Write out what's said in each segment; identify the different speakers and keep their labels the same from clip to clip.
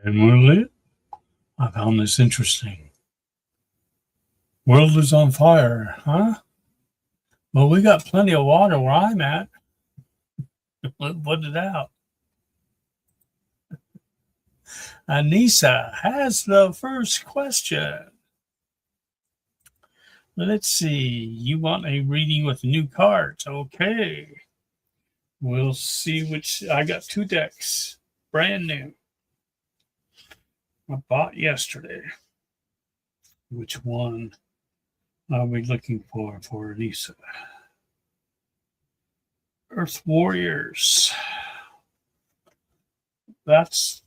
Speaker 1: And Willie, I found this interesting. World is on fire, huh? Well, we got plenty of water where I'm at. Let's put it out. Anissa has the first question. Let's see. You want a reading with new cards? Okay. We'll see which. I got 2 decks, brand new. I bought yesterday. Which one are we looking for Anissa? Earth Warriors. That's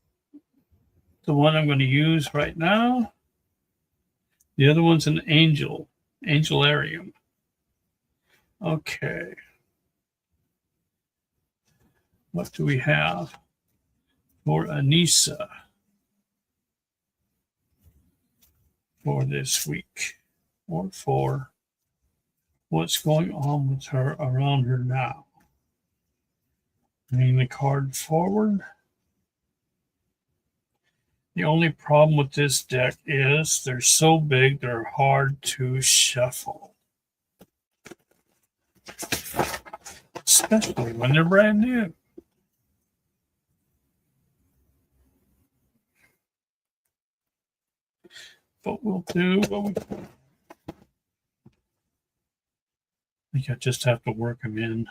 Speaker 1: the one I'm going to use right now. The other one's an Angelarium. Okay. What do we have for Anissa for this week? Or for what's going on with her around her now? Bring the card forward. The only problem with this deck is they're so big, they're hard to shuffle. Especially when they're brand new. But we'll do what we can. I think I just have to work them in.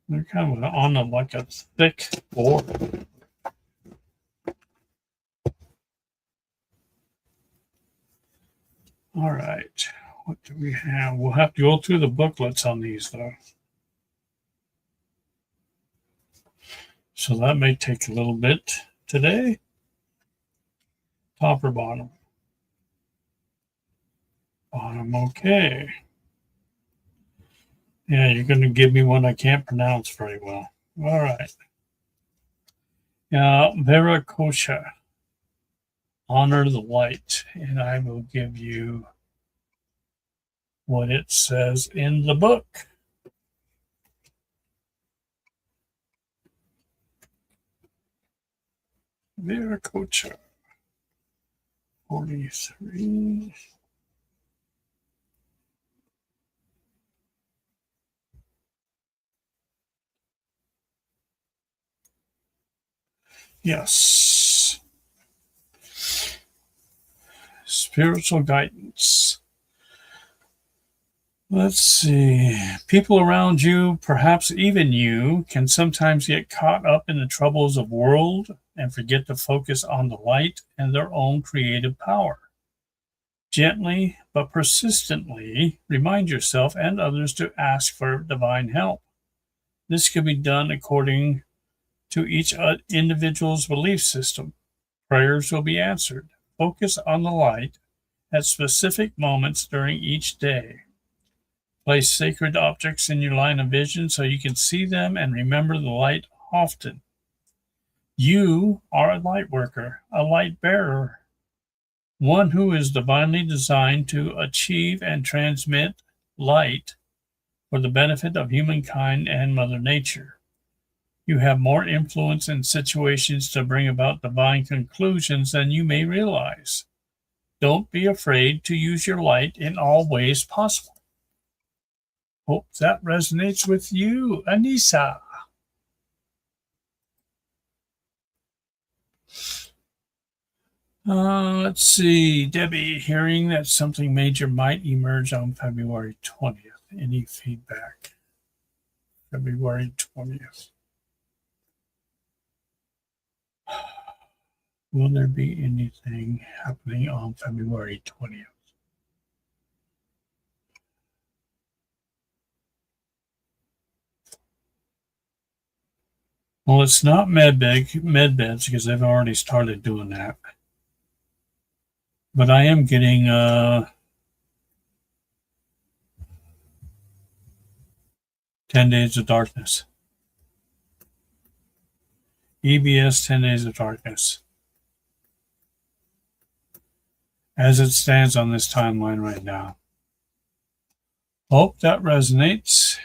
Speaker 1: They're kind of on like a thick board. All right. What do we have? We'll have to go through the booklets on these, though. So that may take a little bit today. Top or bottom? Bottom, okay. Yeah, you're going to give me one I can't pronounce very well. All right. Veracosha. Honor the light. And I will give you what it says in the book. Veracosha. 43. Yes. Spiritual guidance. Let's see. People around you, perhaps even you, can sometimes get caught up in the troubles of the world and forget to focus on the light and their own creative power. Gently but persistently remind yourself and others to ask for divine help. This can be done according to each individual's belief system. Prayers will be answered. Focus on the light at specific moments during each day. Place sacred objects in your line of vision so you can see them and remember the light often. You are a light worker, a light bearer, one who is divinely designed to achieve and transmit light for the benefit of humankind and Mother Nature. You have more influence in situations to bring about divine conclusions than you may realize. Don't be afraid to use your light in all ways possible. Hope that resonates with you, Anissa. Let's see. Debbie, hearing that something major might emerge on February 20th. Any feedback? February 20th. Will there be anything happening on February 20th? Well, it's not medbeds because they've already started doing that. But I am getting 10 Days of Darkness. EBS 10 Days of Darkness. As it stands on this timeline right now. Hope that resonates.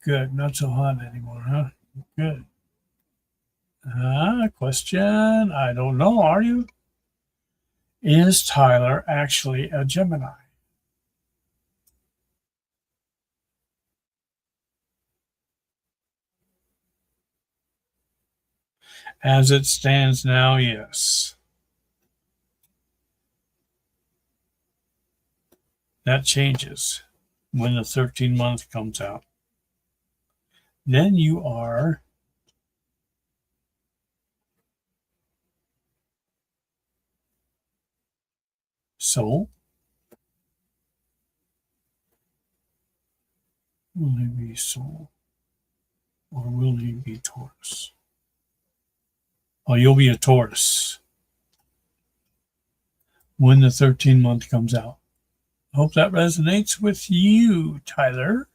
Speaker 1: Good. Not so hot anymore, huh? Good. Question. I don't know. Are you? Is Tyler actually a Gemini? As it stands now, yes. That changes when the 13-month comes out. Then you are Soul. Will he be Soul? Or will he be Taurus? Oh, you'll be a Taurus when the 13-month comes out. Hope that resonates with you, Tyler.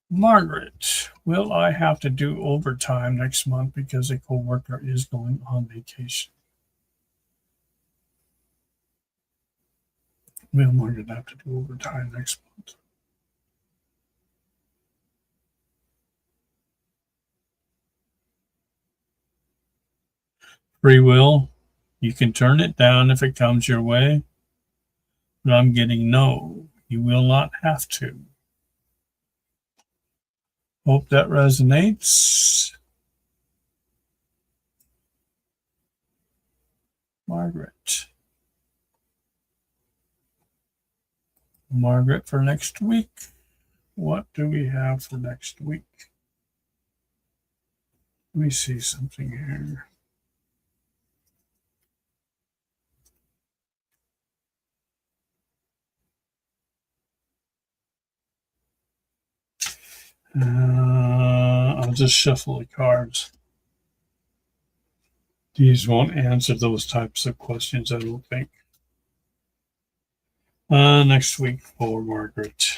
Speaker 1: Margaret, will I have to do overtime next month because a coworker is going on vacation? Will Margaret have to do overtime next month? Free will, you can turn it down if it comes your way, but I'm getting no. You will not have to. Hope that resonates. Margaret. Margaret for next week. What do we have for next week? Let me see something here. I'll just shuffle the cards. These won't answer those types of questions, I don't think. Next week for Margaret.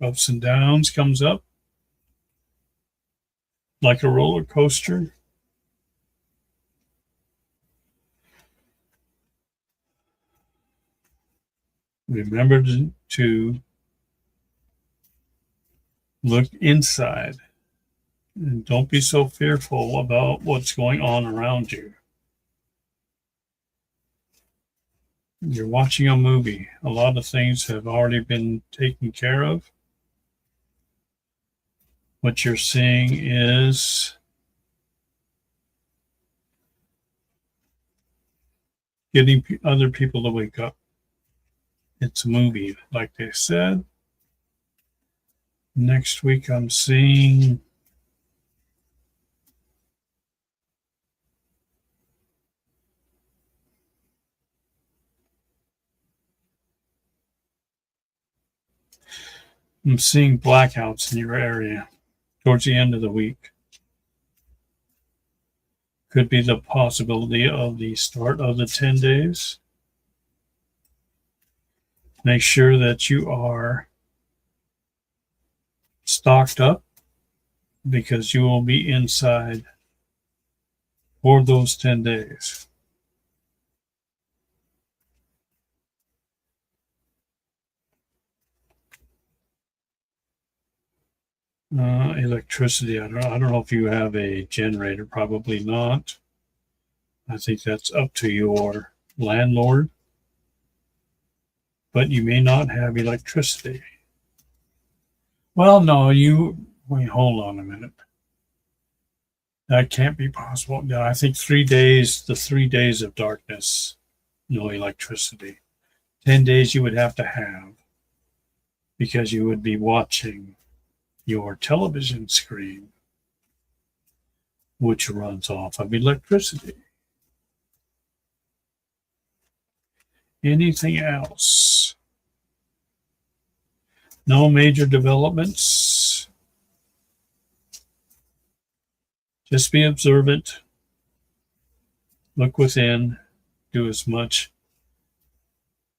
Speaker 1: Ups and downs comes up like a roller coaster. Remember to look inside and don't be so fearful about what's going on around you. You're watching a movie. A lot of things have already been taken care of. What you're seeing is getting other people to wake up. It's a movie, like they said. Next week, I'm seeing blackouts in your area towards the end of the week. Could be the possibility of the start of the 10 days. Make sure that you are stocked up because you will be inside for those 10 days. Electricity. I don't know if you have a generator. Probably not. I think that's up to your landlord. But you may not have electricity. Well, no, wait, hold on a minute. That can't be possible. Yeah, I think 3 days, the 3 days of darkness, no electricity. 10 days you would have to have because you would be watching your television screen, which runs off of electricity. Anything else? No major developments. Just be observant. Look within. Do as much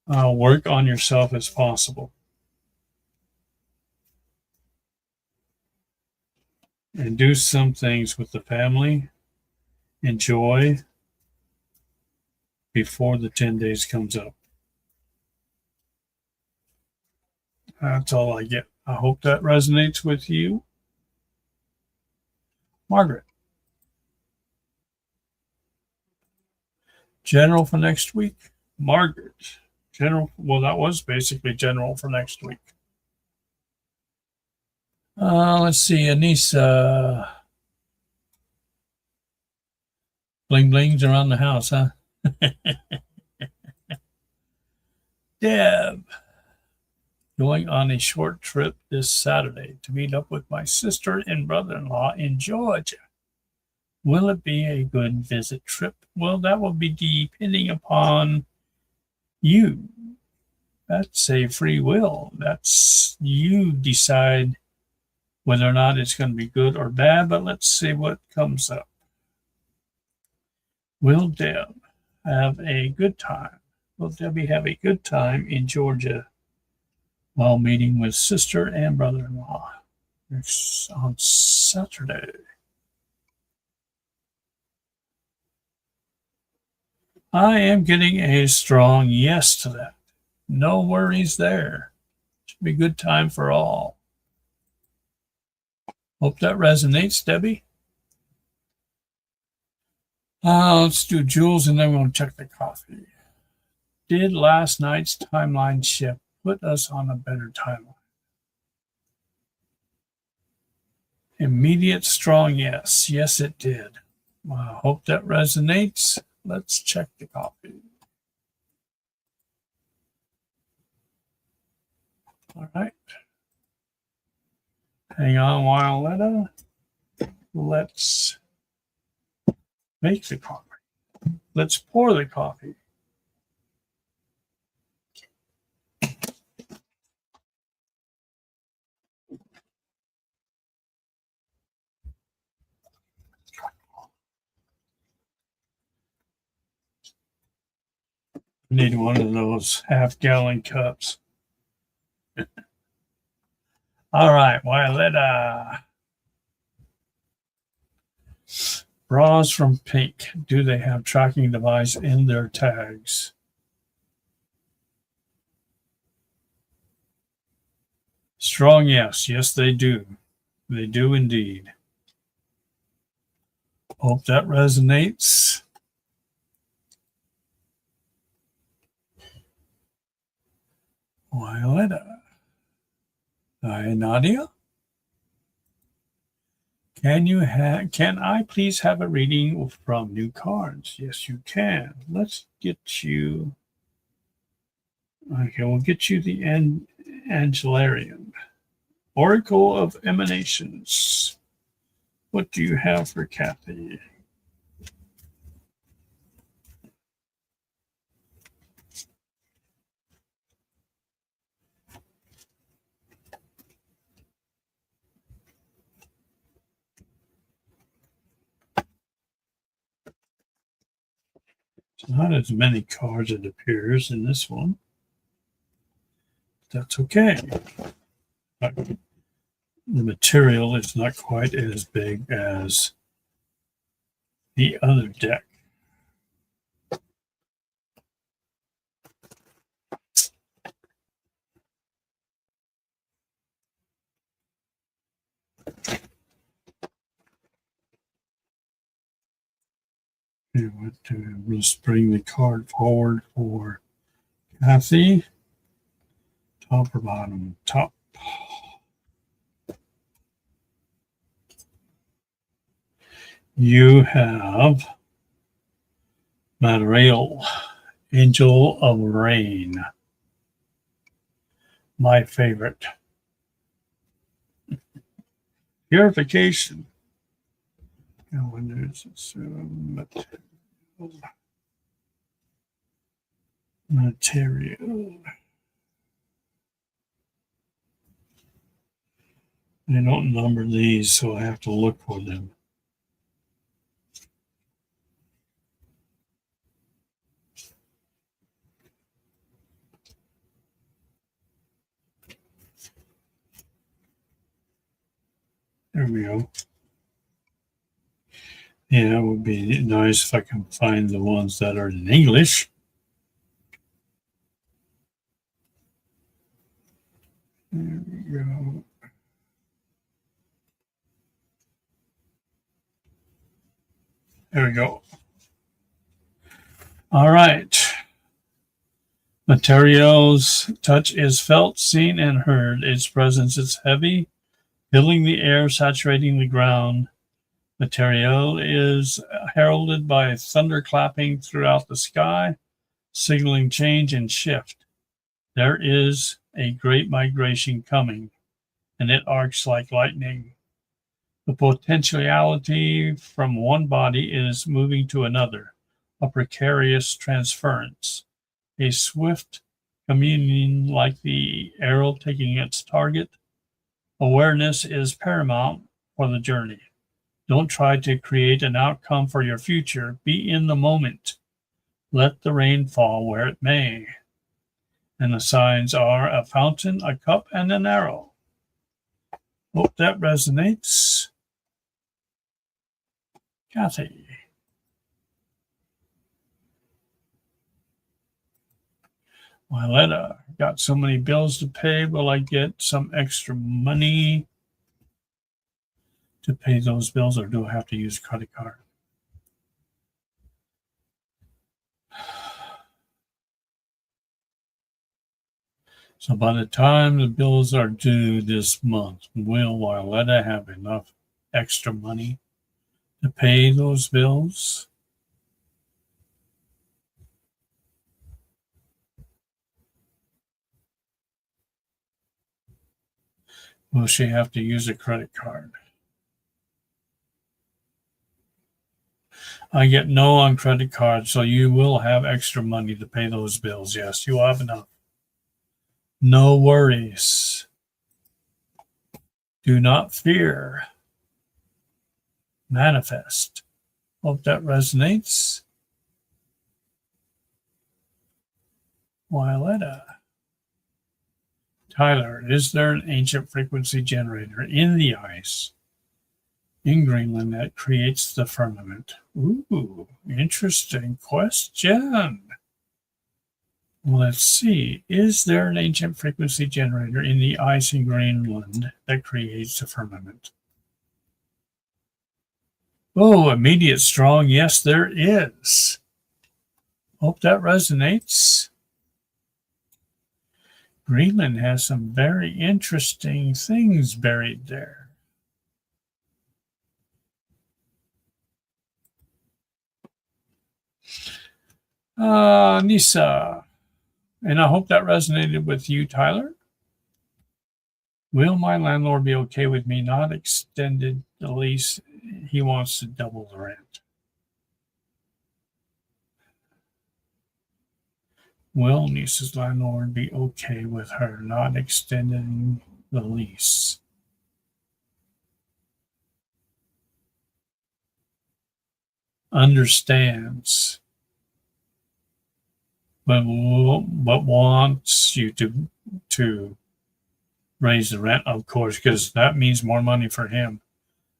Speaker 1: work on yourself as possible. And do some things with the family. Enjoy. before the 10 days comes up. That's all I get. I hope that resonates with you. Margaret, general for next week. Margaret, general. Well, that was basically general for next week. Let's see, Anissa. Bling blings around the house, huh? Deb, going on a short trip this Saturday to meet up with my sister and brother-in-law in Georgia. Will it be a good visit trip? Well, that will be depending upon you. That's a free will. That's you decide whether or not it's going to be good or bad, but let's see what comes up. Will Deb have a good time? Will Debbie have a good time in Georgia while meeting with sister and brother-in-law? It's on Saturday. I am getting a strong yes to that. No worries there. Should be a good time for all. Hope that resonates, Debbie. Let's do Jules and then we'll check the coffee. Did last night's timeline shift put us on a better timeline? Immediate strong yes. Yes, it did. I hope that resonates. Let's check the coffee. All right. Hang on, Violetta. Let's make the coffee. Let's pour the coffee. Need one of those half-gallon cups. All right, Violetta. Bras from Pink. Do they have tracking device in their tags? Strong yes. Yes, they do. They do indeed. Hope that resonates. Violetta. Hi, Nadia. Can I please have a reading from new cards? Yes, you can. Let's get you. Okay, we'll get you the Angelarian. Oracle of Emanations. What do you have for Kathy? It's not as many cards it appears in this one. That's okay. The material is not quite as big as the other deck. Let's bring the card forward for Kathy. Top or bottom? Top. You have Material, Angel of Rain. My favorite. Purification. When there's material. They don't number these, so I have to look for them. There we go. Yeah, it would be nice if I can find the ones that are in English. There we go. There we go. All right. Materials touch is felt, seen, and heard. Its presence is heavy, filling the air, saturating the ground. Material is heralded by thunder clapping throughout the sky, signaling change and shift. There is a great migration coming, and it arcs like lightning. The potentiality from one body is moving to another, a precarious transference, a swift communion like the arrow taking its target. Awareness is paramount for the journey. Don't try to create an outcome for your future. Be in the moment. Let the rain fall where it may. And the signs are a fountain, a cup, and an arrow. Hope that resonates. Kathy. Violetta, got so many bills to pay. Will I get some extra money to pay those bills, or do I have to use a credit card? So by the time the bills are due this month, will Violetta have enough extra money to pay those bills? Will she have to use a credit card? I get no on credit card, so you will have extra money to pay those bills. Yes, you will have enough. No worries. Do not fear. Manifest. Hope that resonates. Violetta. Tyler, is there an ancient frequency generator in the ice in Greenland that creates the firmament? Ooh, interesting question. Let's see. Is there an ancient frequency generator in the ice in Greenland that creates the firmament? Oh, immediate strong. Yes, there is. Hope that resonates. Greenland has some very interesting things buried there. Nisa, and I hope that resonated with you, Tyler. Will my landlord be okay with me not extended the lease? He wants to double the rent. Will Nisa's landlord be okay with her not extending the lease? Understands, but wants you to raise the rent, of course, because that means more money for him.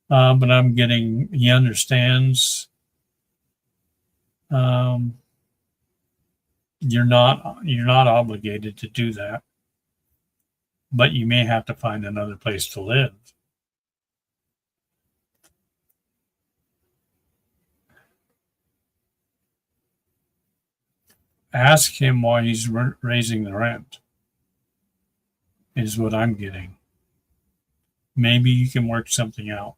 Speaker 1: But I'm getting he understands. Um, you're not obligated to do that, but you may have to find another place to live. Ask him why he's raising the rent, is what I'm getting. Maybe you can work something out.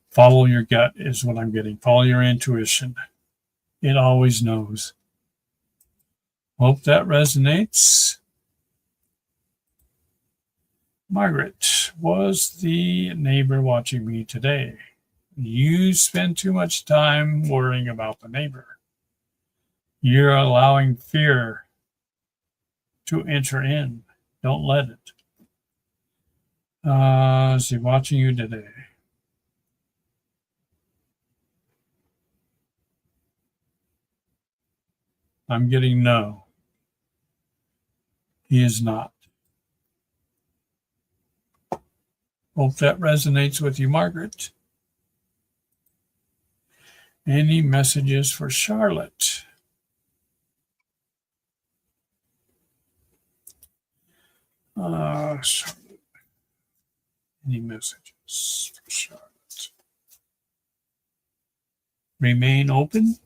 Speaker 1: Follow your gut is what I'm getting. Follow your intuition. It always knows. Hope that resonates. Margaret, was the neighbor watching me today? You spend too much time worrying about the neighbor. You're allowing fear to enter in. Don't let it. Is he watching you today? I'm getting no. He is not. Hope that resonates with you, Margaret. Any messages for Charlotte? Charlotte. Any messages for Charlotte? Remain open.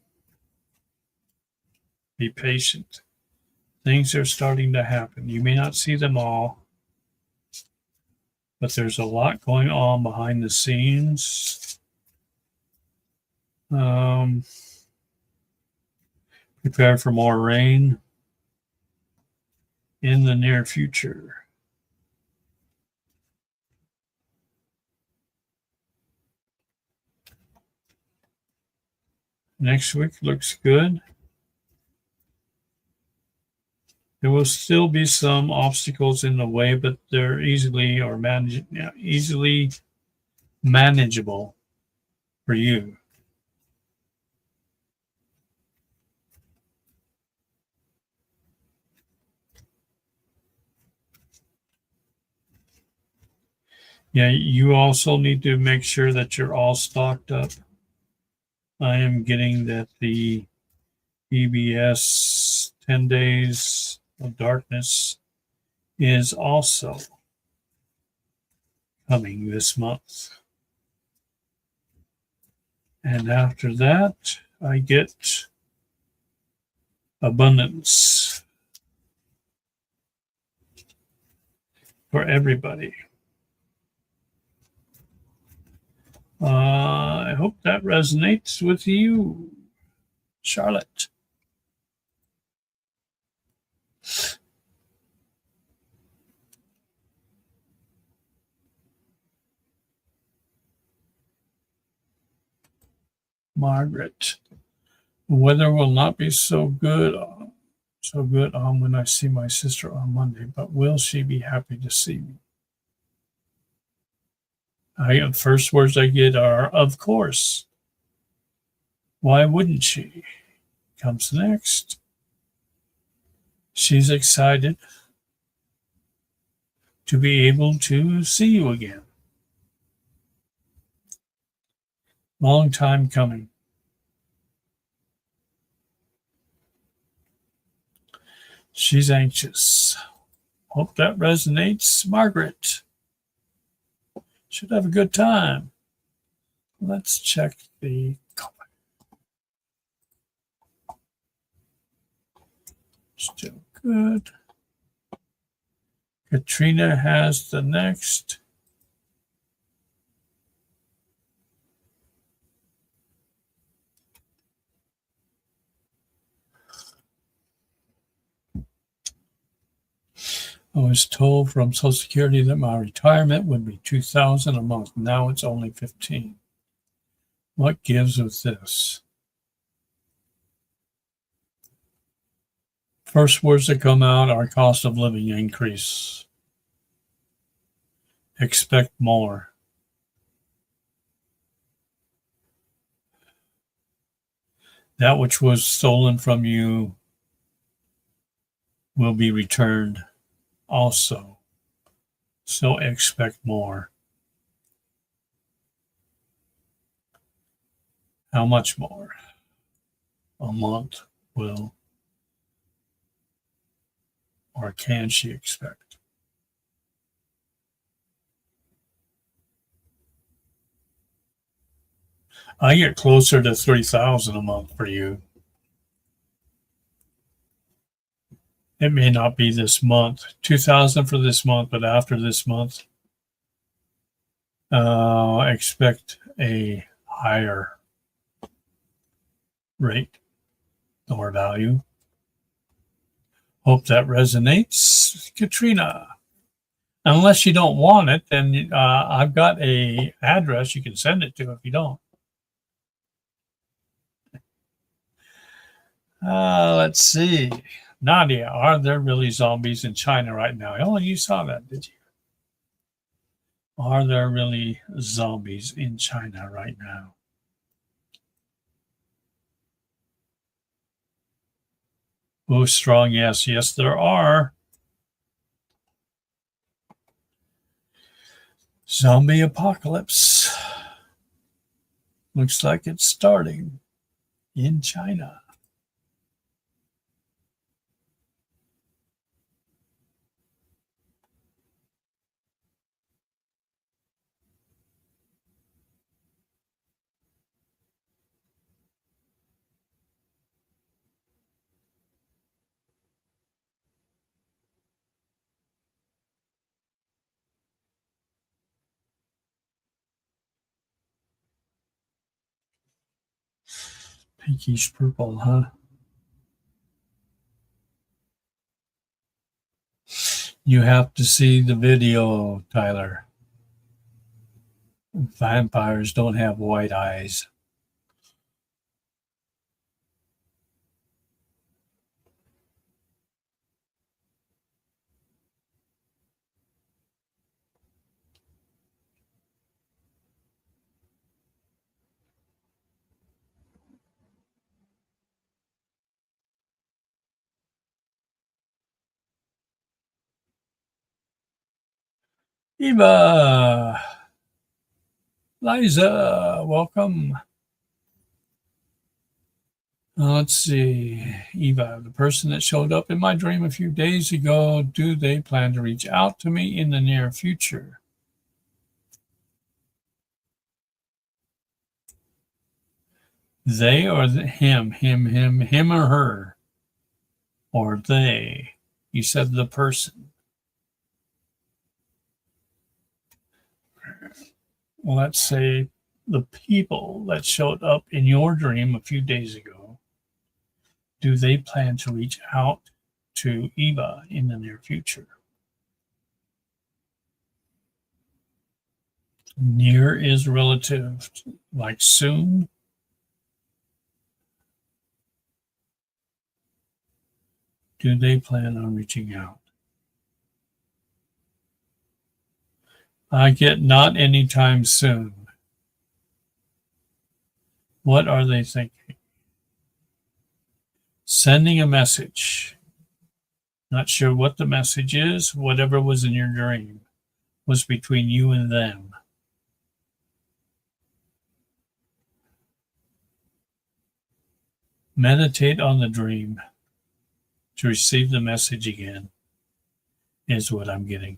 Speaker 1: Be patient. Things are starting to happen. You may not see them all, but there's a lot going on behind the scenes. Prepare for more rain in the near future. Next week looks good. There will still be some obstacles in the way, but they're easily manageable for you. Yeah, you also need to make sure that you're all stocked up. I am getting that the EBS 10 Days of Darkness is also coming this month. And after that, I get abundance for everybody. I hope that resonates with you, Charlotte. Margaret. The weather will not be so good when I see my sister on Monday, but will she be happy to see me? First words I get are, of course. Why wouldn't she? Comes next. She's excited to be able to see you again. Long time coming. She's anxious. Hope that resonates, Margaret. Should have a good time. Let's check the comment. Still good. Katrina has the next. I was told from Social Security that my retirement would be $2,000 a month. Now it's only $15,000. What gives with this? First words that come out are cost of living increase. Expect more. That which was stolen from you will be returned also. So expect more. How much more? A month will, or can she expect? I get closer to $3,000 a month for you. It may not be this month, $2,000 for this month, but after this month, expect a higher rate or value. Hope that resonates, Katrina. Unless you don't want it, then I've got a address you can send it to if you don't. Let's see. Nadia, are there really zombies in China right now? Oh, you saw that, did you? Are there really zombies in China right now? Oh, strong yes. Yes, there are. Zombie apocalypse. Looks like it's starting in China. Pinkish purple, huh? You have to see the video, Tyler. Vampires don't have white eyes. Eva, Liza, welcome. Let's see. Eva, the person that showed up in my dream a few days ago, do they plan to reach out to me in the near future? They or him or her, or they. You said the person. Well, let's say the people that showed up in your dream a few days ago, do they plan to reach out to Eva in the near future? Near is relative, like soon. Do they plan on reaching out? I get not anytime soon. What are they thinking? Sending a message. Not sure what the message is. Whatever was in your dream was between you and them. Meditate on the dream to receive the message again, is what I'm getting.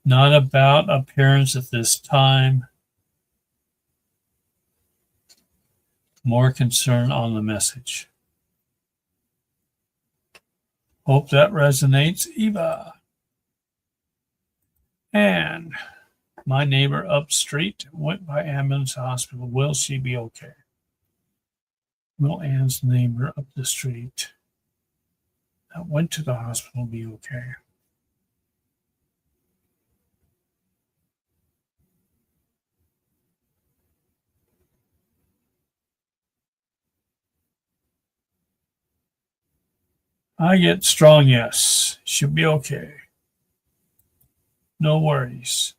Speaker 1: Not about appearance at this time. More concern on the message. Hope that resonates, Eva. And my neighbor up street went by ambulance hospital. Will she be okay? Will Ann's neighbor up the street that went to the hospital be okay? I get strong yes. She'll be okay. No worries.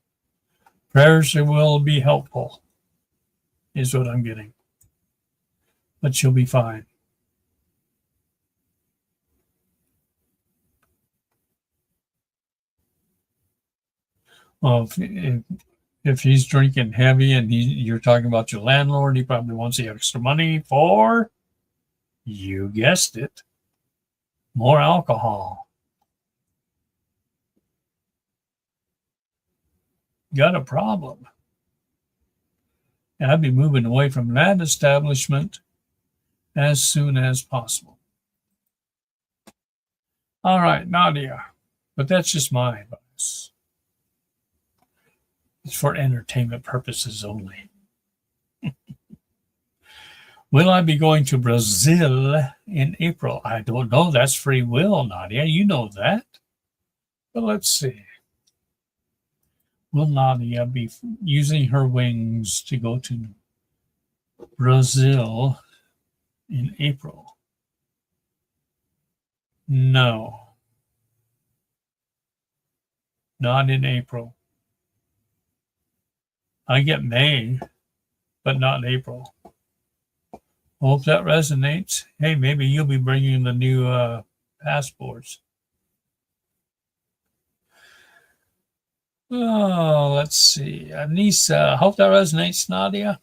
Speaker 1: Prayers will be helpful, is what I'm getting. But she'll be fine. Well, if he's drinking heavy and you're talking about your landlord, he probably wants the extra money for, you guessed it, more alcohol. Got a problem. And I'd be moving away from that establishment as soon as possible. All right, Nadia, but that's just my advice. It's for entertainment purposes only. Will I be going to Brazil in April? I don't know. That's free will, Nadia. You know that. But let's see. Will Nadia be using her wings to go to Brazil in April? No. Not in April. I get May, but not April. Hope that resonates. Hey, maybe you'll be bringing the new passports. Oh, let's see. Anissa, I hope that resonates, Nadia.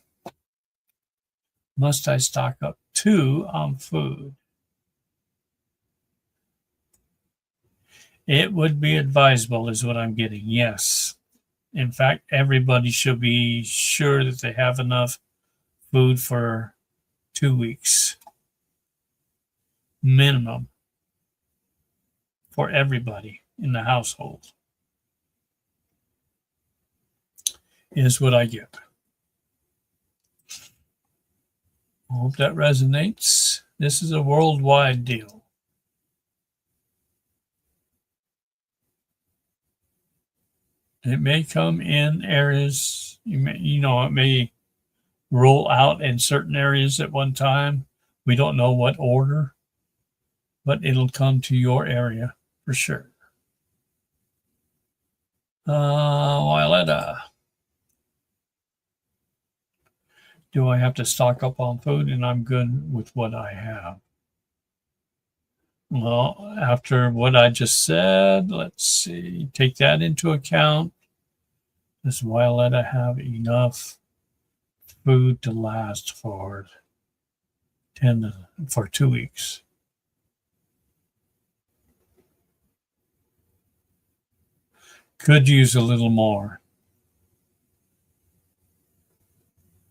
Speaker 1: Must I stock up too on food? It would be advisable, is what I'm getting. Yes. In fact, everybody should be sure that they have enough food for 2 weeks minimum for everybody in the household, is what I get. I hope that resonates. This is a worldwide deal. It may come in areas, it may roll out in certain areas at one time. We don't know what order, but it'll come to your area for sure. Violetta, do I have to stock up on food and I'm good with what I have? Well, after what I just said, let's see, take that into account. Does Violetta have enough food to last for 2 weeks? Could use a little more.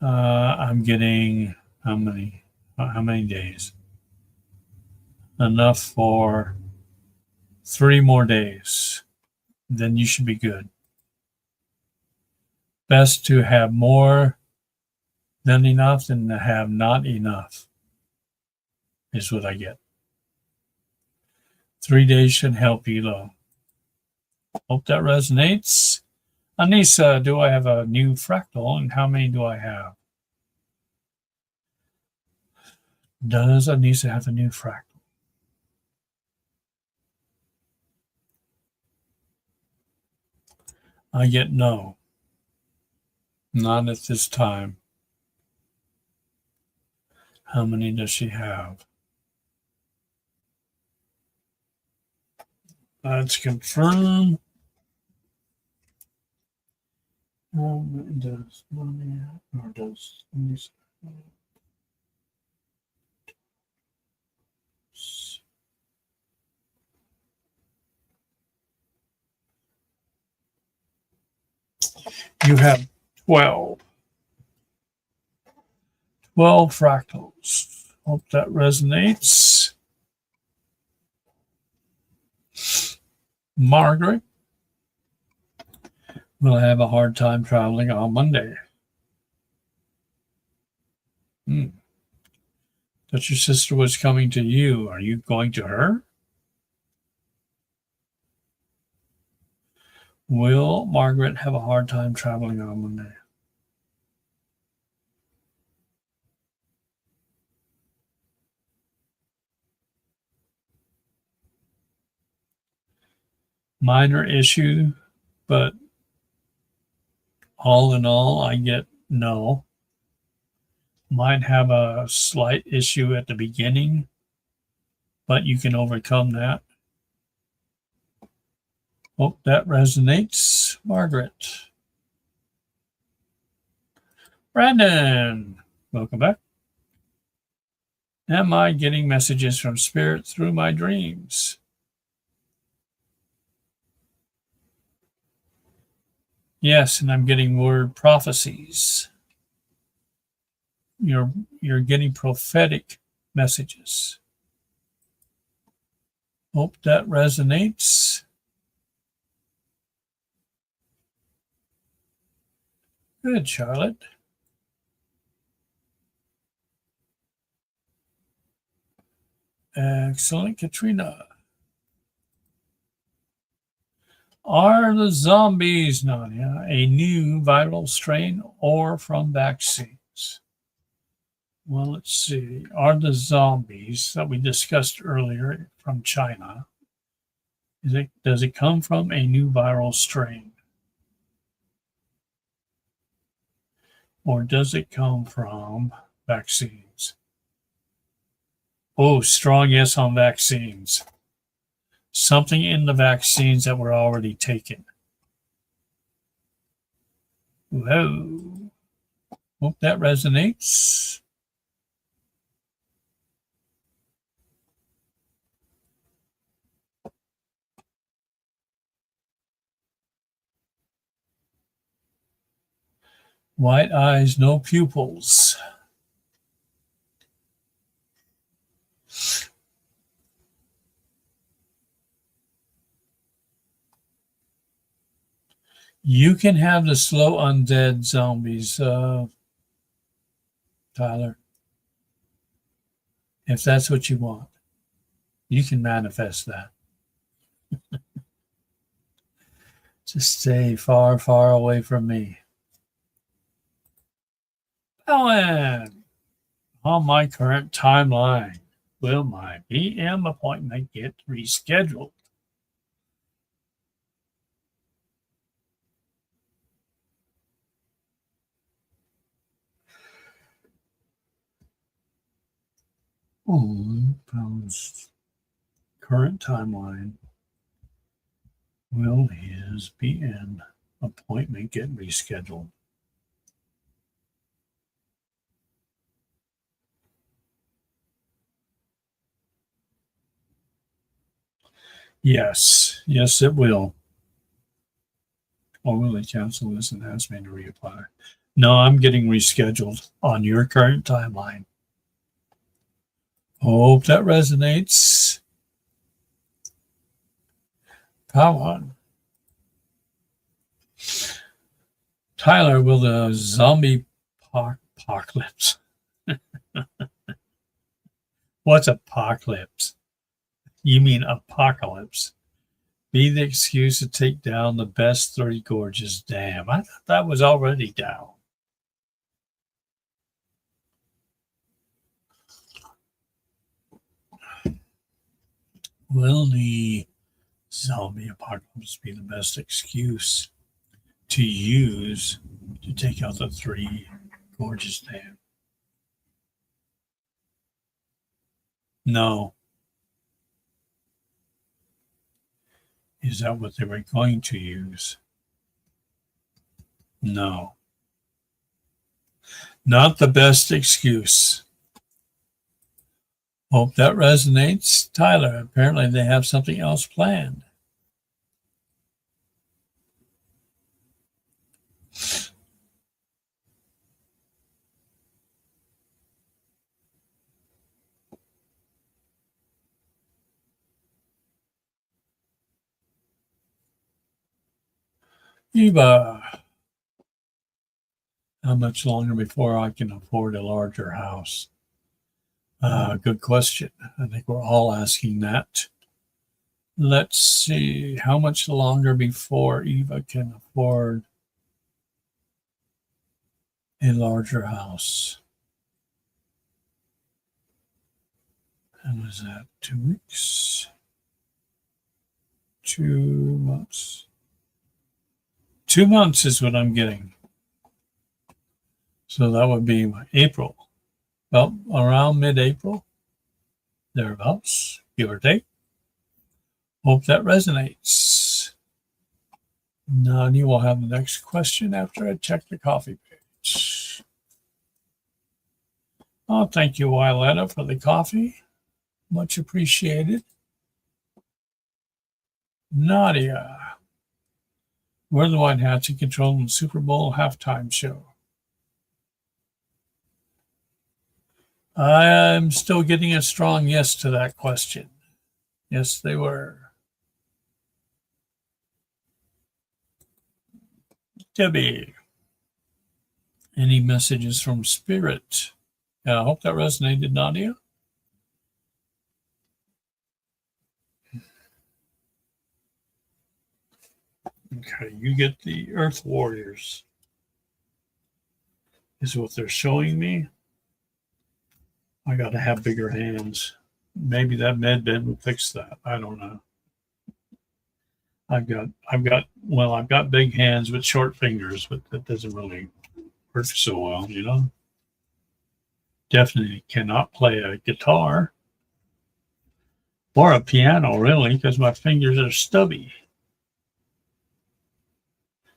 Speaker 1: I'm getting how many days? Enough for 3 more days. Then you should be good. Best to have more than enough than to have not enough, is what I get. 3 days should help you, though. Hope that resonates. Anissa, do I have a new fractal and how many do I have? Does Anissa have a new fractal? I get no. Not at this time. How many does she have? Let's confirm. Does money or does Anissa? You have 12. 12 fractals. Hope that resonates. Margaret will have a hard time traveling on Monday. That your sister was coming to you. Are you going to her? Will Margaret have a hard time traveling on Monday? Minor issue, but all in all, I get no. Might have a slight issue at the beginning, but you can overcome that. Hope that resonates. Margaret. Brandon, welcome back. Am I getting messages from Spirit through my dreams? Yes, and I'm getting word prophecies. You're getting prophetic messages. Hope that resonates. Good, Charlotte. Excellent, Katrina. Are the zombies, Nadia, a new viral strain or from vaccines? Well, let's see. Are the zombies that we discussed earlier from China, does it come from a new viral strain? Or does it come from vaccines? Oh, strong yes on vaccines. Something in the vaccines that were already taken. Whoa. Hope that resonates. White eyes, no pupils. You can have the slow undead zombies, Tyler, if that's what you want. You can manifest that. Just stay far, far away from me. Ellen, on my current timeline, will my BM appointment get rescheduled? Post current timeline. Will his BM appointment get rescheduled? Yes, it will. Or will they cancel this and ask me to reapply? No, I'm getting rescheduled on your current timeline. Hope that resonates. Come on. Tyler, will the zombie apocalypse? What's apocalypse? You mean apocalypse? Be the excuse to take down the best 30 gorges dam. I thought that was already down. Will the zombie apocalypse be the best excuse to use to take out the 3 gorges dam? No. Is that what they were going to use? No. Not the best excuse. Hope that resonates. Tyler, apparently they have something else planned. Eva, how much longer before I can afford a larger house? Good question. I think we're all asking that. Let's see. How much longer before Eva can afford a larger house? And was that 2 weeks? 2 months. 2 months is what I'm getting. So that would be April. Well, around mid-April, thereabouts, give or take. Hope that resonates. Nani will have the next question after I check the coffee page. Oh, thank you, Violetta, for the coffee. Much appreciated. Nadia, we're the White Hats in control of the Super Bowl halftime show. I'm still getting a strong yes to that question. Yes, they were. Debbie, any messages from Spirit? I hope that resonated, Nadia. Okay, you get the Earth Warriors. Is what they're showing me. I got to have bigger hands. Maybe that med bed would fix that. I don't know. I've got big hands with short fingers, but that doesn't really work so well, you know. Definitely cannot play a guitar or a piano, really, because my fingers are stubby.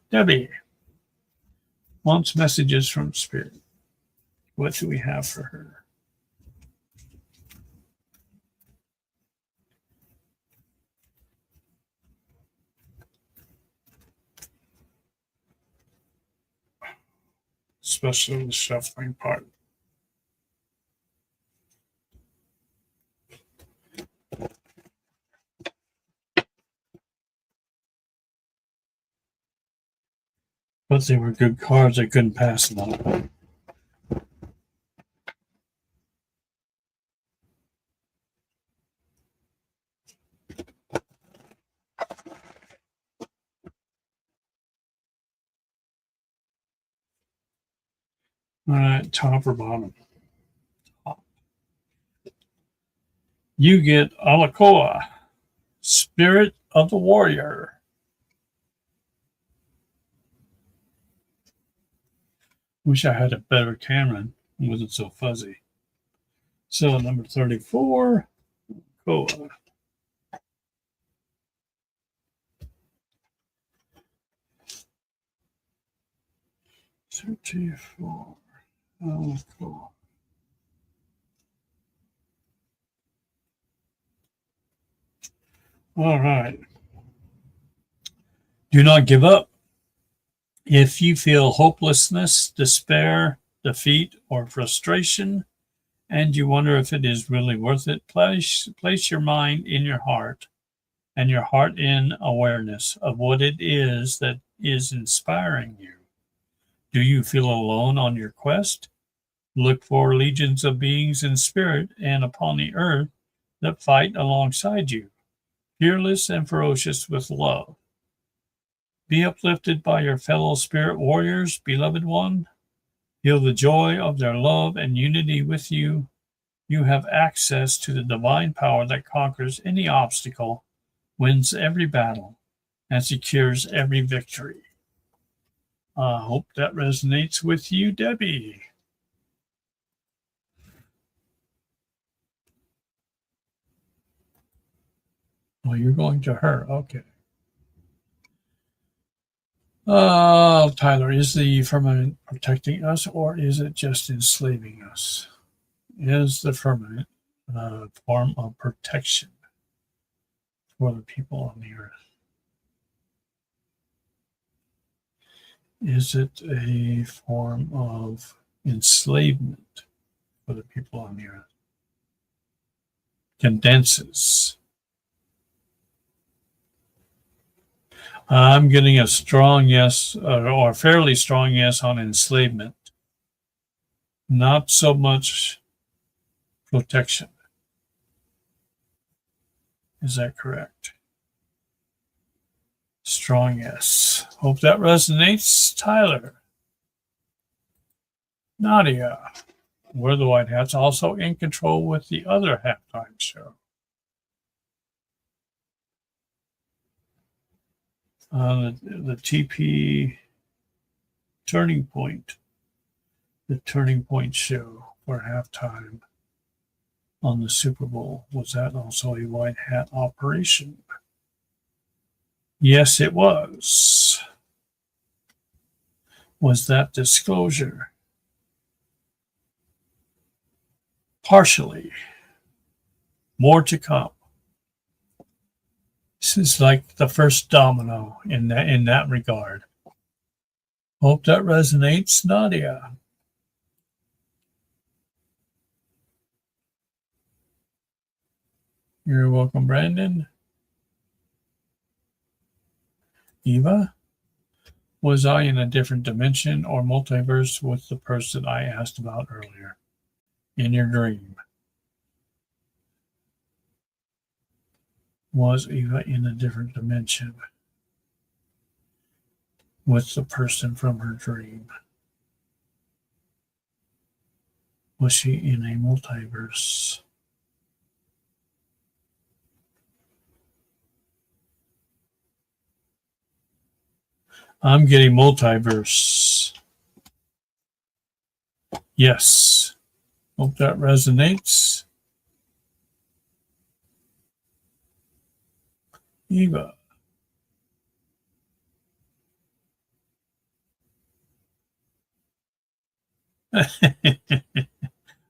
Speaker 1: Debbie, wants messages from Spirit. What do we have for her? Especially the shuffling part. But they were good cards. I couldn't pass them on. All right, top or bottom? Top. You get Alakoa, Spirit of the Warrior. Wish I had a better camera. It wasn't so fuzzy. So number 34, Koa. 34. Oh, cool. All right. Do not give up. If you feel hopelessness, despair, defeat, or frustration, and you wonder if it is really worth it, place your mind in your heart and your heart in awareness of what it is that is inspiring you. Do you feel alone on your quest? Look for legions of beings in spirit and upon the earth that fight alongside you, fearless and ferocious with love. Be uplifted by your fellow spirit warriors, beloved one. Feel the joy of their love and unity with you. You have access to the divine power that conquers any obstacle, wins every battle, and secures every victory. I hope that resonates with you, Debbie. Oh, you're going to her. Okay. Tyler, is the firmament protecting us or is it just enslaving us? Is the firmament a form of protection for the people on the earth? Is it a form of enslavement for the people on the earth? Condenses. I'm getting a strong yes, or fairly strong yes on enslavement. Not so much protection. Is that correct? Strong yes. Hope that resonates. Tyler. Nadia. We're the White Hats, also in control with the other halftime show. The TP Turning Point, the Turning Point show for halftime on the Super Bowl. Was that also a white hat operation? Yes, it was. Was that disclosure? Partially. More to come. This is like the first domino in that regard. Hope that resonates, Nadia. You're welcome, Brandon. Eva, was I in a different dimension or multiverse with the person I asked about earlier? In your dream. Was Eva in a different dimension with the person from her dream? Was she in a multiverse? I'm getting multiverse. Yes. Hope that resonates. Eva.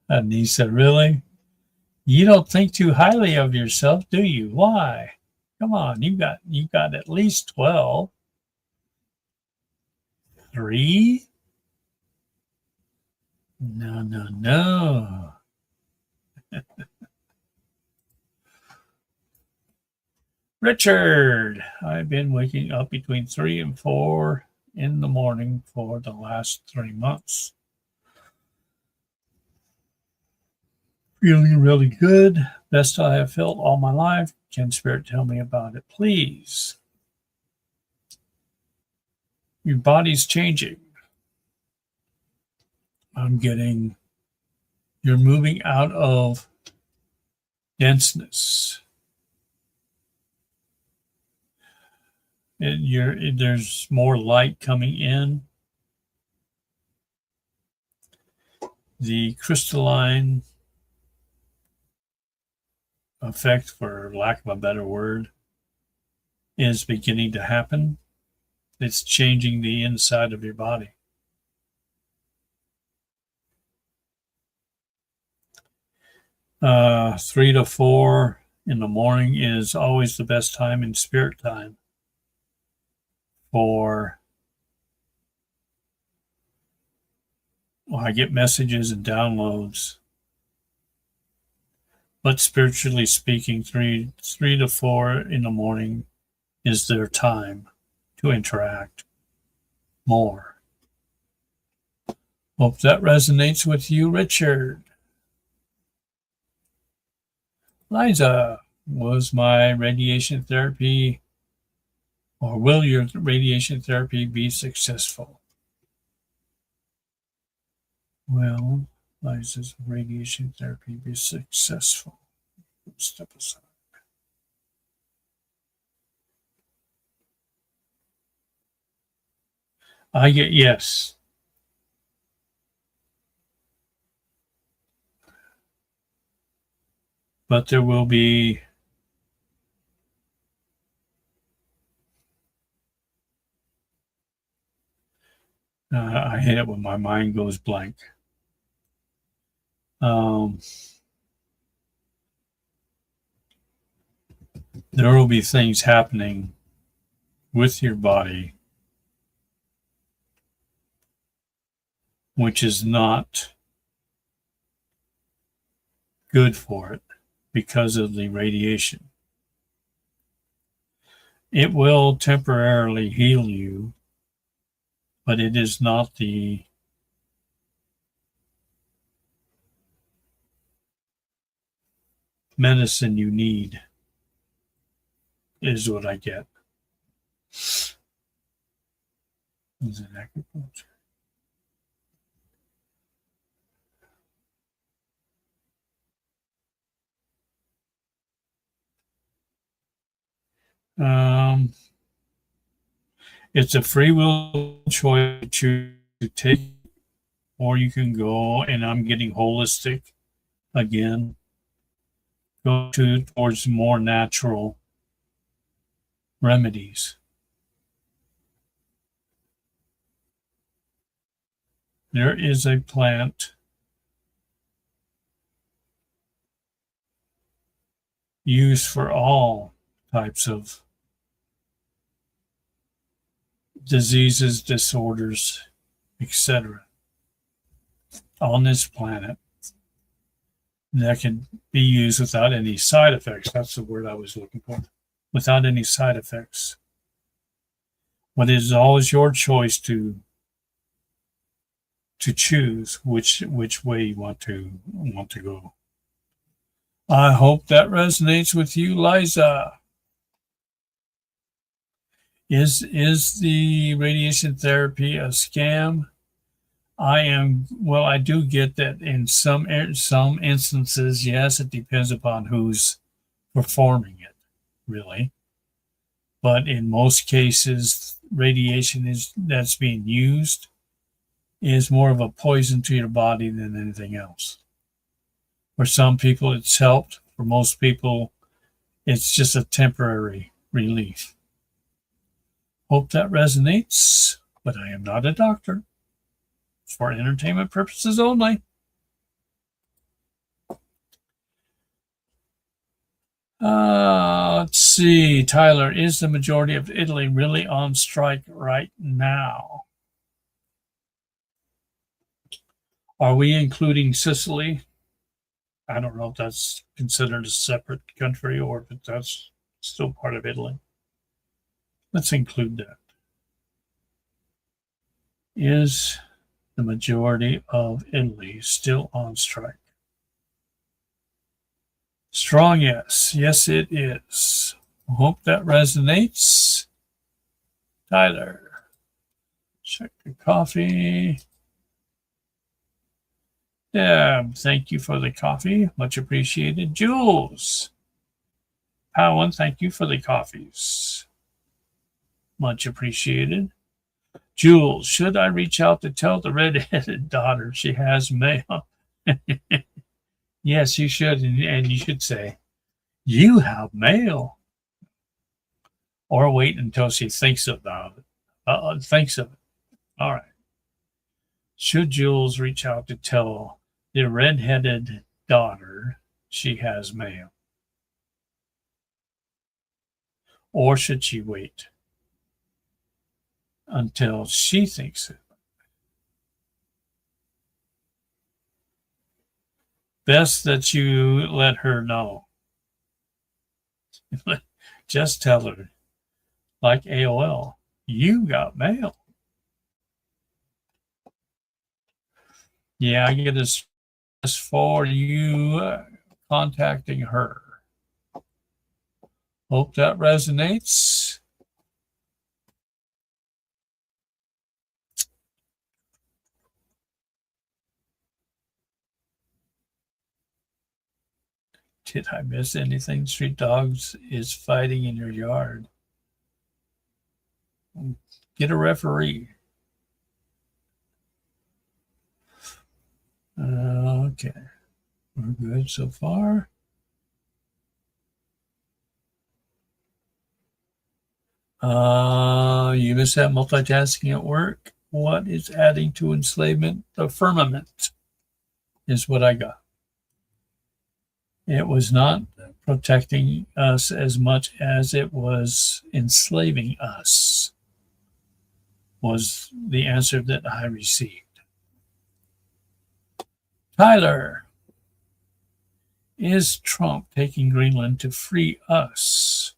Speaker 1: Anissa, really? You don't think too highly of yourself, do you? Why? Come on, you got at least 12. 3? No, no, no. Richard, I've been waking up between 3 and 4 in the morning for the last 3 months. Feeling really good. Best I have felt all my life. Can Spirit tell me about it, please? Your body's changing. You're moving out of denseness. There's more light coming in. The crystalline effect, for lack of a better word, is beginning to happen. It's changing the inside of your body. Uh, 3 to 4 in the morning is always the best time in spirit time I get messages and downloads. But spiritually speaking, 3 to 4 in the morning is their time to interact more. Hope that resonates with you, Richard. Liza, was my radiation therapy, or will your radiation therapy be successful? Will Liza's radiation therapy be successful? Step aside. I get yes. But there will be I hate it when my mind goes blank. There will be things happening with your body which is not good for it because of the radiation. It will temporarily heal you, but it is not the medicine you need, is what I get. Is it acupuncture? It's a free will choice to take, or you can go, and I'm getting holistic again, go towards more natural remedies. There is a plant used for all types of diseases, disorders, etc. on this planet that can be used without any side effects. That's the word I was looking for. Without any side effects. But it is always your choice to choose which way you want to go. I hope that resonates with you, Liza. Is the radiation therapy a scam? I do get that in some instances, yes, it depends upon who's performing it, really. But in most cases, radiation that's being used is more of a poison to your body than anything else. For some people, it's helped. For most people, it's just a temporary relief. Hope that resonates, but I am not a doctor. for entertainment purposes only. Let's see. Tyler, is the majority of Italy really on strike right now? Are we including Sicily? I don't know if that's considered a separate country or if that's still part of Italy. Let's include that. Is the majority of Italy still on strike? Strong yes. Yes, it is. Hope that resonates. Tyler, check the coffee. Deb, thank you for the coffee. Much appreciated. Jules, Powan, thank you for the coffees. Much appreciated. Jules, should I reach out to tell the red-headed daughter she has mail? Yes, you should. And you should say, you have mail. Or wait until she thinks about it. Thinks of it. All right. Should Jules reach out to tell the red-headed daughter she has mail? Or should she wait until she thinks it? Best that you let her know. Just tell her, like AOL, you got mail. Yeah, I get this for you contacting her. Hope that resonates. Did I miss anything? Street Dogs is fighting in your yard. Get a referee. Okay. We're good so far. You miss that multitasking at work. What is adding to enslavement? The firmament is what I got. It was not protecting us as much as it was enslaving us, was the answer that I received. Tyler, is Trump taking Greenland to free us?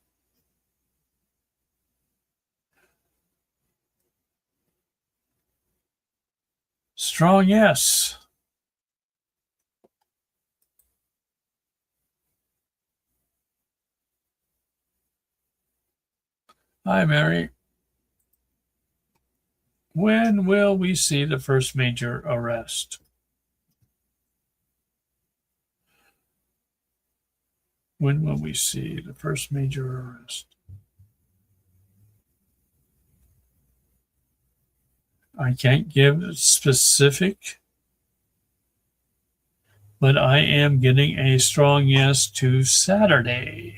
Speaker 1: Strong yes. Hi, Mary. When will we see the first major arrest? When will we see the first major arrest? I can't give specific, but I am getting a strong yes to Saturday.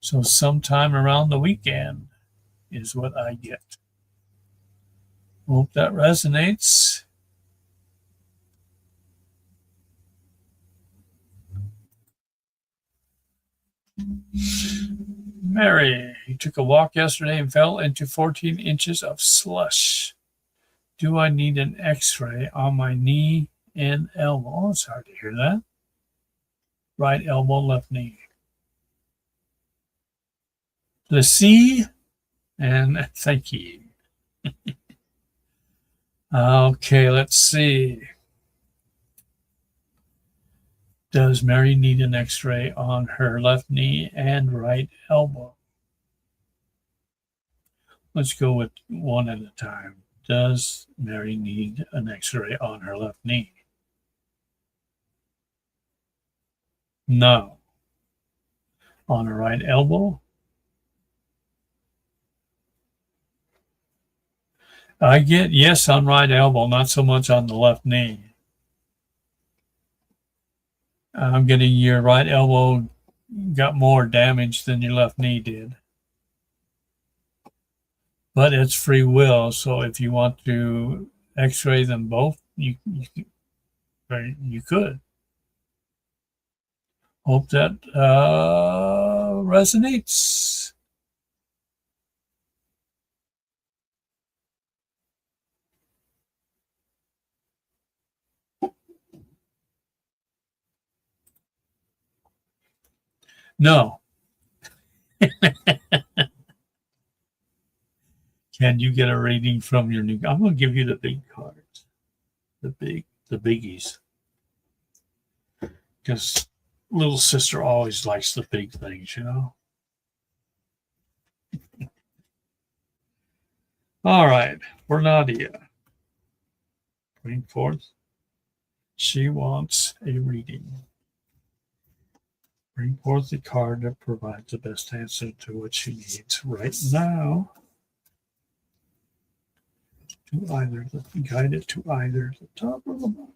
Speaker 1: So sometime around the weekend is what I get. Hope that resonates. Mary, he took a walk yesterday and fell into 14 inches of slush. Do I need an x-ray on my knee and elbow? Oh, it's hard to hear that. Right elbow, left knee. The C, and thank you. Okay, let's see. Does Mary need an x-ray on her left knee and right elbow? Let's go with one at a time. Does Mary need an x-ray on her left knee? No. On her right elbow? I get yes on right elbow, not so much on the left knee. I'm getting your right elbow got more damage than your left knee did. But it's free will, so if you want to X-ray them both. You could. Hope that resonates. No. Can you get a reading from your new? I'm going to give you the big cards, the biggies, because little sister always likes the big things, you know. All right, for Nadia, bring forth. She wants a reading. Bring forth the card that provides the best answer to what she needs right now. To either guide it to either the top or the bottom.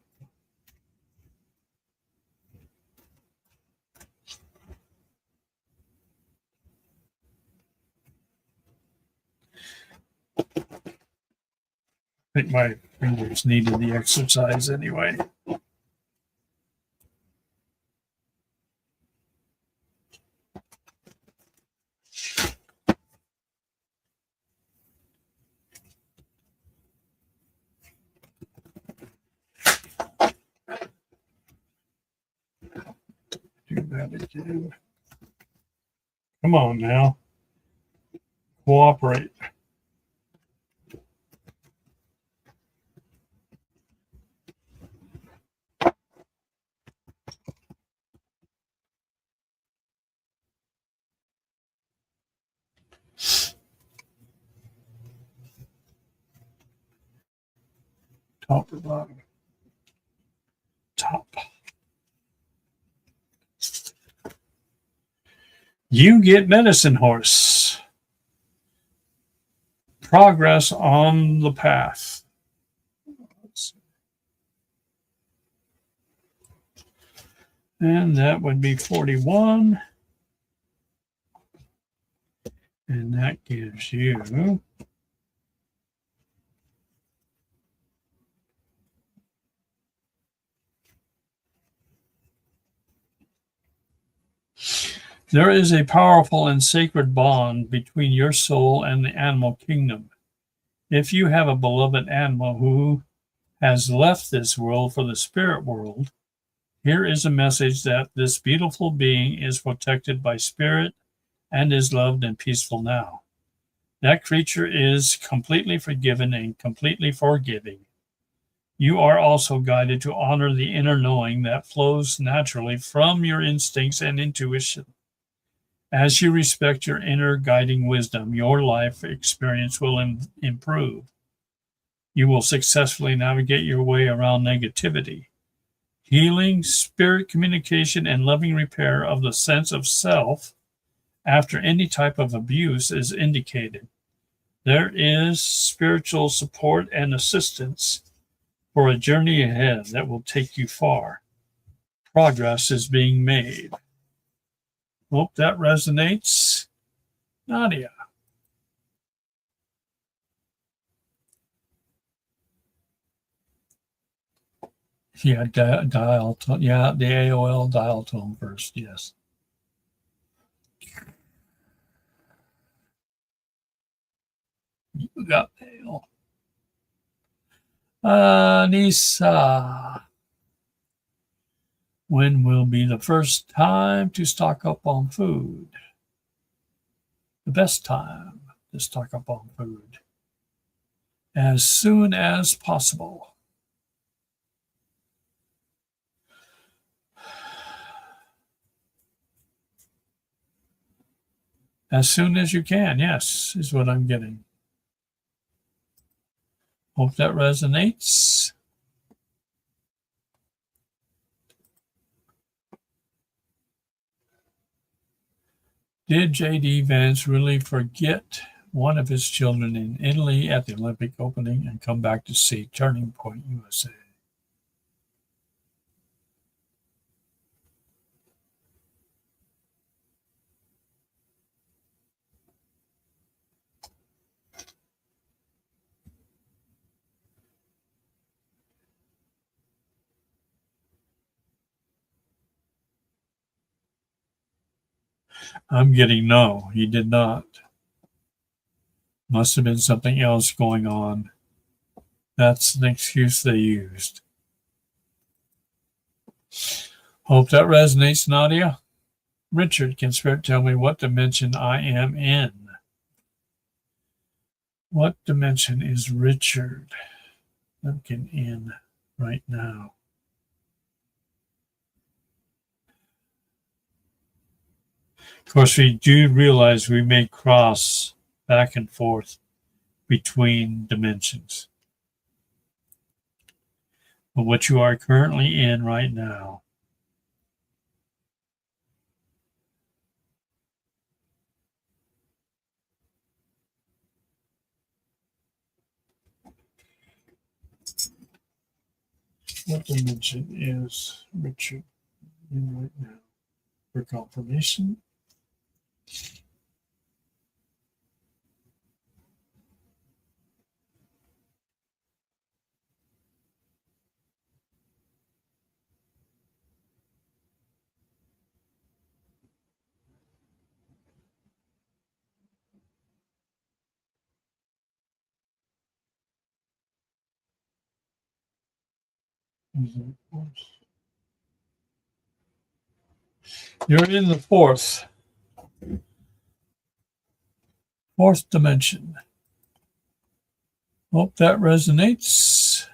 Speaker 1: I think my fingers needed the exercise anyway. Do that again. Come on now. Cooperate. Top or bottom? Top. You get medicine horse. Progress on the path. And that would be 41. And that gives you there is a powerful and sacred bond between your soul and the animal kingdom. If you have a beloved animal who has left this world for the spirit world, here is a message that this beautiful being is protected by spirit and is loved and peaceful now. That creature is completely forgiven and completely forgiving. You are also guided to honor the inner knowing that flows naturally from your instincts and intuition. As you respect your inner guiding wisdom, your life experience will improve. You will successfully navigate your way around negativity. Healing, spirit communication, and loving repair of the sense of self after any type of abuse is indicated. There is spiritual support and assistance for a journey ahead that will take you far. Progress is being made. Hope that resonates. Nadia. Yeah, dial tone. Yeah, the AOL dial tone first. Yes. You got mail. Nisa. When will be the first time to stock up on food? The best time to stock up on food. As soon as possible. As soon as you can, yes, is what I'm getting. Hope that resonates. Did J.D. Vance really forget one of his children in Italy at the Olympic opening and come back to see Turning Point USA? I'm getting no, he did not. Must have been something else going on. That's an excuse they used. Hope that resonates, Nadia. Richard, can Spirit tell me what dimension I am in? What dimension is Richard looking in right now? Of course, we do realize we may cross back and forth between dimensions. But what you are currently in right now, what dimension is Richard in right now? For confirmation. You're in the fourth dimension. Hope that resonates.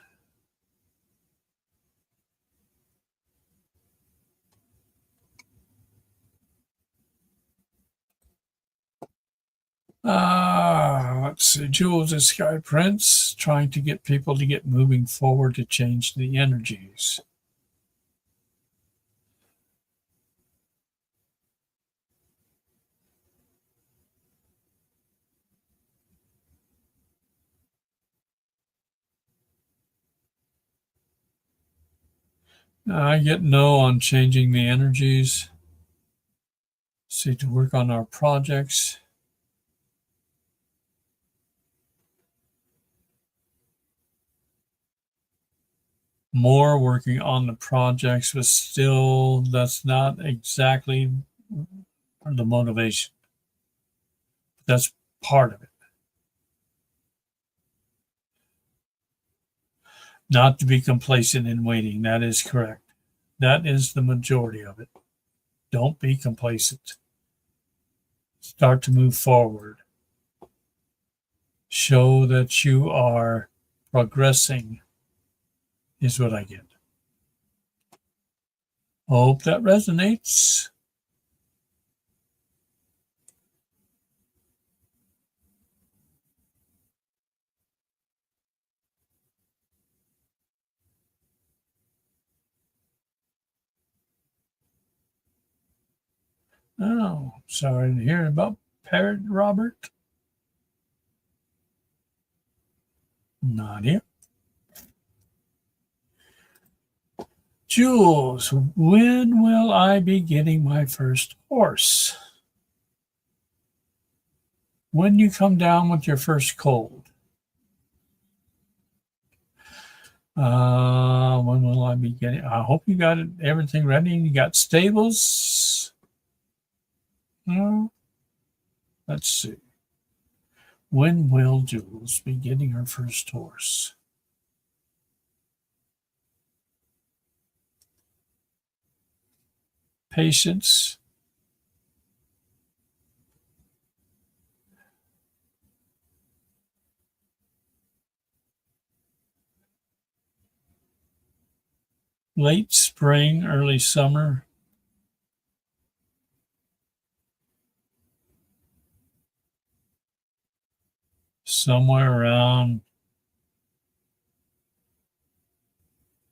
Speaker 1: Let's see. Jules is Sky Prince, trying to get people to get moving forward to change the energies. I get no on changing the energies. See, to work on our projects. More working on the projects, but still, that's not exactly the motivation. That's part of it. Not to be complacent in waiting. That is correct. That is the majority of it. Don't be complacent. Start to move forward. Show that you are progressing, is what I get. Hope that resonates. Oh, sorry to hear about Parrot Robert. Nadia. Jules, when will I be getting my first horse? When you come down with your first cold? When will I be getting? I hope you got everything ready. You got stables. Let's see. When will Jules be getting her first horse? Patience. Late spring, early summer. Somewhere around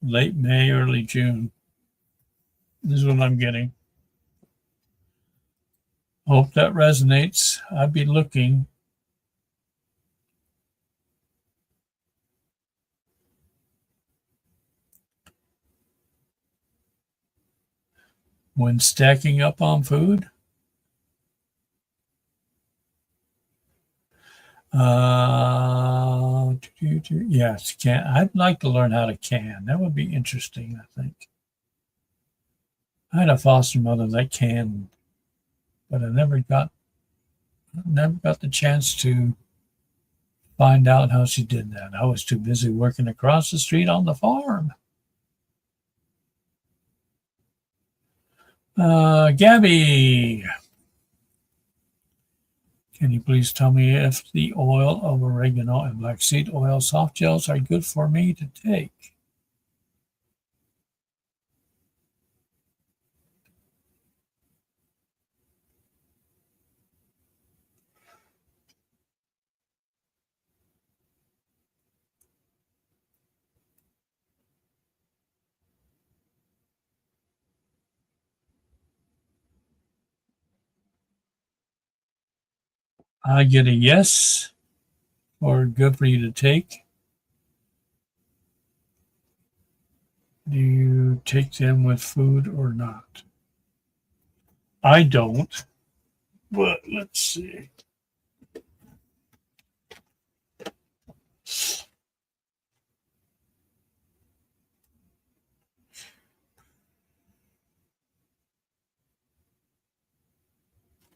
Speaker 1: late May, early June. This is what I'm getting. Hope that resonates. I'd be looking. When stacking up on food. Yes, can. I'd like to learn how to can. That would be interesting, I think. I had a foster mother that canned but I never got the chance to find out how she did that. I was too busy working across the street on the farm. Gabby, can you please tell me if the oil of oregano and black seed oil soft gels are good for me to take? I get a yes, or good for you to take. Do you take them with food or not? I don't, but let's see.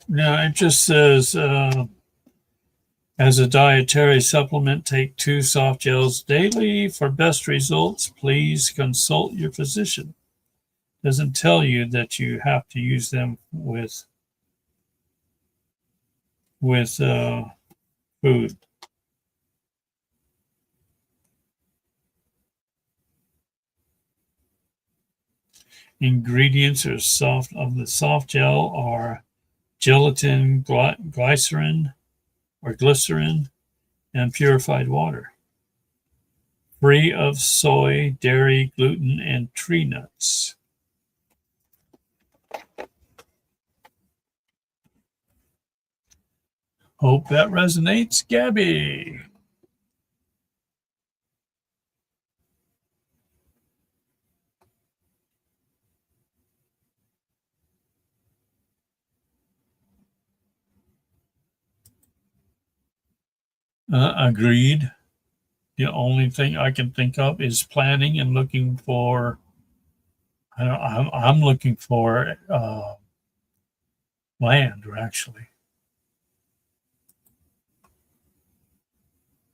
Speaker 1: Now it just says, as a dietary supplement, take 2 soft gels daily. For best results, please consult your physician. Doesn't tell you that you have to use them with food. Ingredients are of the soft gel are gelatin, glycerin, and purified water. Free of soy, dairy, gluten, and tree nuts. Hope that resonates, Gabby. Agreed. The only thing I can think of is planning and looking for. I'm looking for land, actually,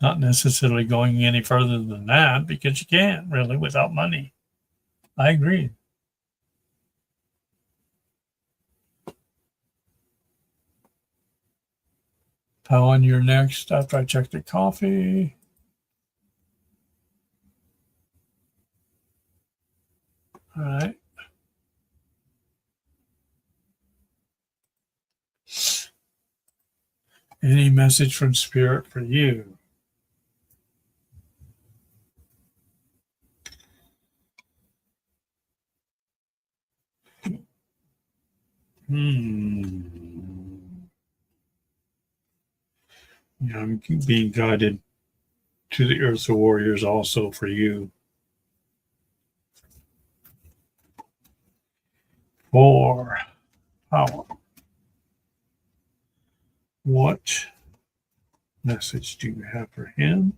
Speaker 1: not necessarily going any further than that because you can't really without money. I agree. Helen, you're next after I check the coffee. All right. Any message from Spirit for you? Yeah, I'm being guided to the Earth Warriors also for you. For power. What message do you have for him?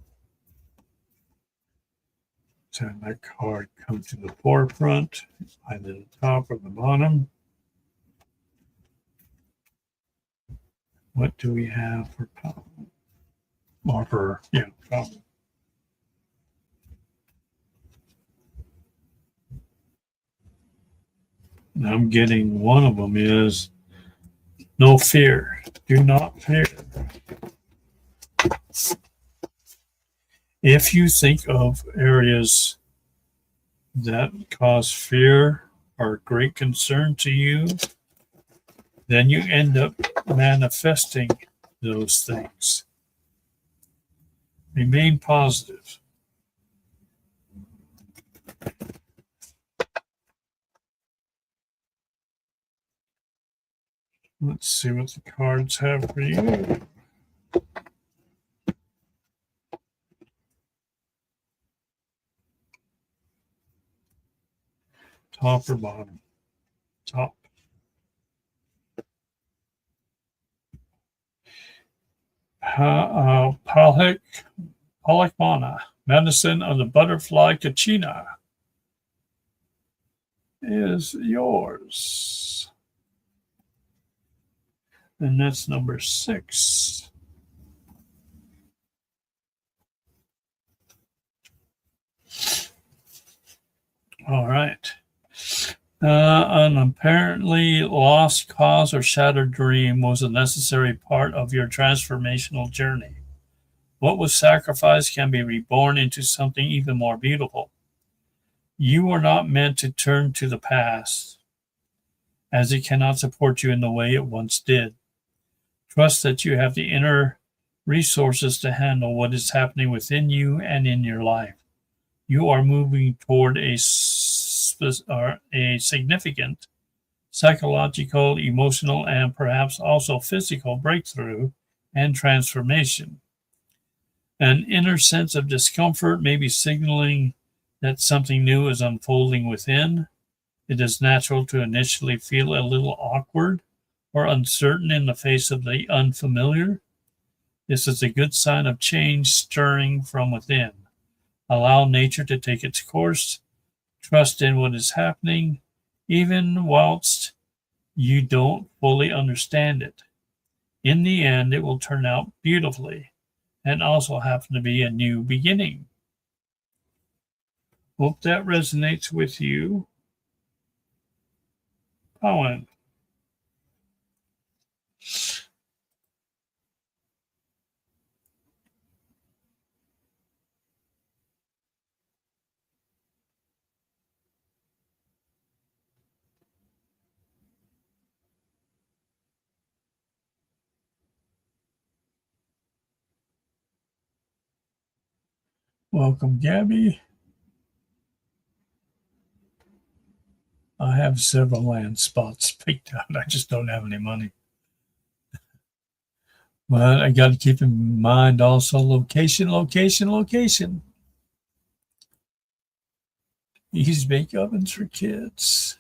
Speaker 1: Let's have that card come to the forefront, either the top or the bottom. What do we have for power? Or for, power. And I'm getting one of them is no fear. Do not fear. If you think of areas that cause fear or great concern to you, then you end up manifesting those things. Remain positive. Let's see what the cards have for you. Top or bottom? Top. Palakmana, medicine of the butterfly Kachina, is yours. And that's number 6. All right. An apparently lost cause or shattered dream was a necessary part of your transformational journey. What was sacrificed can be reborn into something even more beautiful. You are not meant to turn to the past, as it cannot support you in the way it once did. Trust that you have the inner resources to handle what is happening within you and in your life. You are moving toward a significant psychological, emotional, and perhaps also physical breakthrough and transformation. An inner sense of discomfort may be signaling that something new is unfolding within. It is natural to initially feel a little awkward or uncertain in the face of the unfamiliar. This is a good sign of change stirring from within. Allow nature to take its course. Trust in what is happening, even whilst you don't fully understand it. In the end, it will turn out beautifully and also happen to be a new beginning. Hope that resonates with you. Colin. Welcome, Gabby. I have several land spots picked out. I just don't have any money. But I got to keep in mind also location, location, location. Easy bake ovens for kids.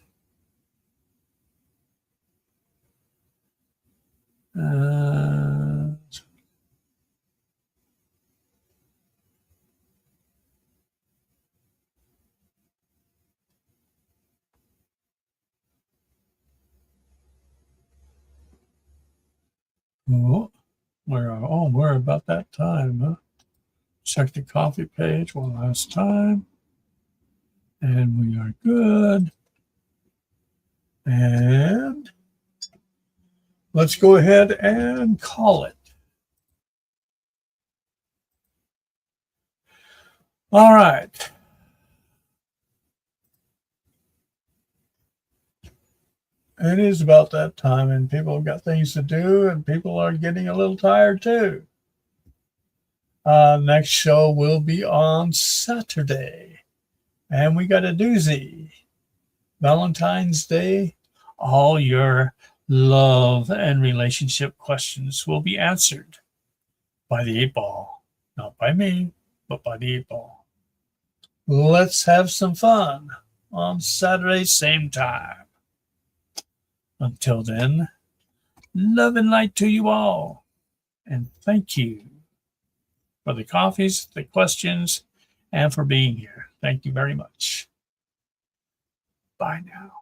Speaker 1: We're about that time, huh? Check the coffee page one last time. And we are good. And let's go ahead and call it. All right. It is about that time, and people have got things to do, and people are getting a little tired too. Next show will be on Saturday, and we got a doozy. Valentine's Day. All your love and relationship questions will be answered by the 8 Ball. Not by me, but by the 8 Ball. Let's have some fun on Saturday, same time. Until then, love and light to you all. And thank you for the coffees, the questions, and for being here. Thank you very much. Bye now.